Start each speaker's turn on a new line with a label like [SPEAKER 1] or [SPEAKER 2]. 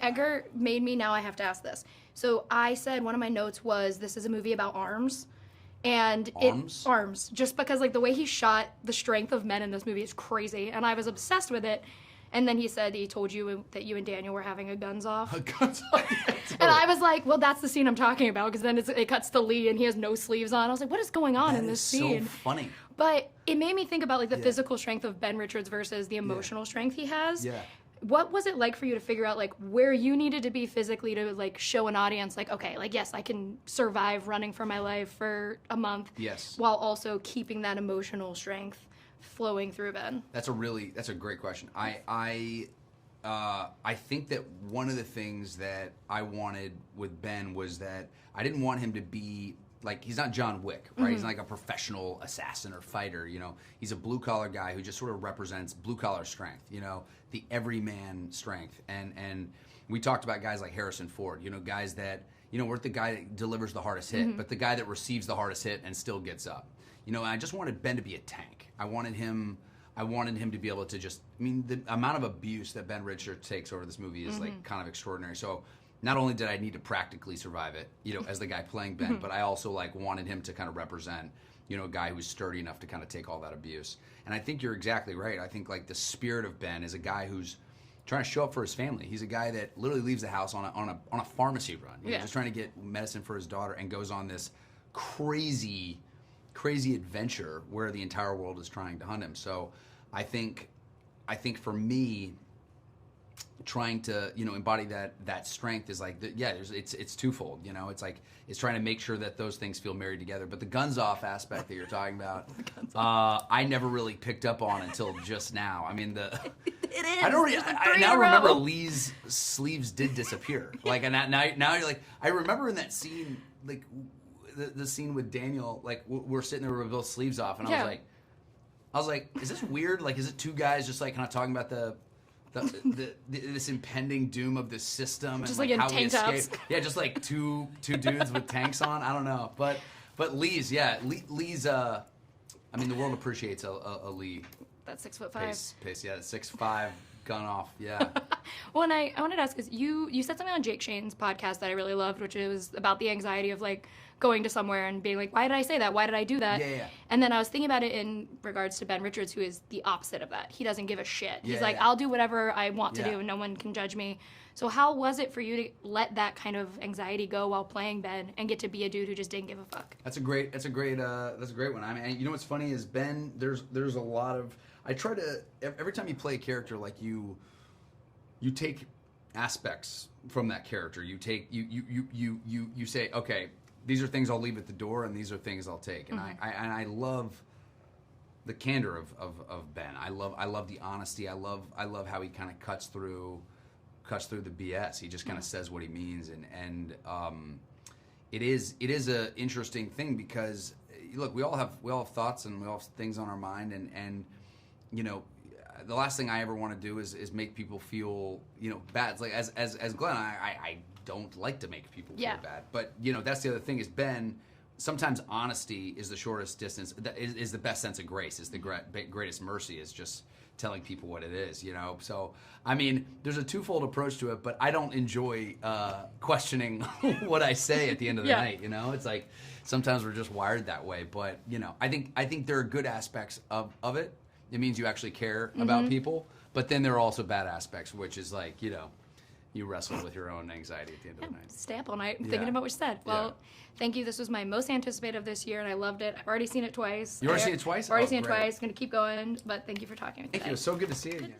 [SPEAKER 1] Edgar made me, now I have to ask this. So I said one of my notes was, this is a movie about arms. And arms. Just because like the way he shot the strength of men in this movie is crazy. And I was obsessed with it. And then he said he told you that you and Daniel were having a guns off.
[SPEAKER 2] A guns off? Yeah, totally.
[SPEAKER 1] And I was like, well, that's the scene I'm talking about, because then it cuts to Lee and he has no sleeves on. I was like, what is going on in this scene?
[SPEAKER 2] So funny.
[SPEAKER 1] But it made me think about like the physical strength of Ben Richards versus the emotional strength he has.
[SPEAKER 2] Yeah.
[SPEAKER 1] What was it like for you to figure out like where you needed to be physically to like show an audience like, okay, like yes, I can survive running for my life for a month.
[SPEAKER 2] Yes.
[SPEAKER 1] While also keeping that emotional strength flowing through Ben?
[SPEAKER 2] That's a great question. I think that one of the things that I wanted with Ben was that I didn't want him to be like, he's not John Wick, right? Mm-hmm. He's not like a professional assassin or fighter, you know. He's a blue-collar guy who just sort of represents blue-collar strength, you know, the everyman strength. And we talked about guys like Harrison Ford, you know, guys that, you know, weren't the guy that delivers the hardest hit, but the guy that receives the hardest hit and still gets up. You know, and I just wanted Ben to be a tank. I wanted him to be able to just, I mean, the amount of abuse that Ben Richards takes over this movie is like kind of extraordinary. So not only did I need to practically survive it, you know, as the guy playing Ben, but I also like wanted him to kind of represent, you know, a guy who's sturdy enough to kind of take all that abuse. And I think you're exactly right. I think like the spirit of Ben is a guy who's trying to show up for his family. He's a guy that literally leaves the house on a pharmacy run, you know, just trying to get medicine for his daughter, and goes on this crazy adventure where the entire world is trying to hunt him. So I think for me, trying to, you know, embody that strength is like, it's twofold, you know. It's like, it's trying to make sure that those things feel married together. But the guns off aspect that you're talking about, I never really picked up on until just now. I mean, it is. I now remember Lee's sleeves did disappear. Like, and now you're like, I remember in that scene, like the scene with Daniel, like we're sitting there with both sleeves off, and I was like, is this weird? Like, is it two guys just like kind of talking about this impending doom of this system,
[SPEAKER 1] just
[SPEAKER 2] and
[SPEAKER 1] like
[SPEAKER 2] how
[SPEAKER 1] in
[SPEAKER 2] we
[SPEAKER 1] tank
[SPEAKER 2] escape?
[SPEAKER 1] tops.
[SPEAKER 2] Yeah, just like two dudes with tanks on. I don't know, but Lee's, Lee's. I mean, the world appreciates a Lee.
[SPEAKER 1] That's 6'5".
[SPEAKER 2] Pace, yeah, 6'5", gun off, yeah.
[SPEAKER 1] Well, and I wanted to ask, because you said something on Jake Shane's podcast that I really loved, which was about the anxiety of like going to somewhere and being like, why did I say that? Why did I do that?
[SPEAKER 2] Yeah.
[SPEAKER 1] And then I was thinking about it in regards to Ben Richards, who is the opposite of that. He doesn't give a shit. He's like, I'll do whatever I want to do, and no one can judge me. So how was it for you to let that kind of anxiety go while playing Ben and get to be a dude who just didn't give a fuck? That's a great
[SPEAKER 2] one. I mean, you know what's funny is Ben, there's a lot of, I try to, every time you play a character, like you take aspects from that character. You take, you say, okay, these are things I'll leave at the door, and these are things I'll take. And I love the candor of Ben. I love the honesty. I love how he kind of cuts through the BS. He just kind of says what he means, and it is a interesting thing, because look, we all have thoughts, and we all have things on our mind, and you know, the last thing I ever want to do is make people feel, you know, bad. It's like as Glenn, I don't like to make people feel bad. But, you know, that's the other thing is Ben, sometimes honesty is the shortest distance, is the best sense of grace, is the greatest mercy, is just telling people what it is, you know. So, I mean, there's a twofold approach to it, but I don't enjoy questioning what I say at the end of the night, you know. It's like sometimes we're just wired that way. But, you know, I think there are good aspects of it. It means you actually care about people. But then there are also bad aspects, which is like, you know, you wrestle with your own anxiety at the end of the night.
[SPEAKER 1] Stay up all night thinking about what you said. Well, thank you. This was my most anticipated of this year, and I loved it. I've already seen it twice.
[SPEAKER 2] You already seen it twice?
[SPEAKER 1] I've already seen it twice. Going to keep going, but thank you for talking with me.
[SPEAKER 2] Thank you. It was so good to see you again.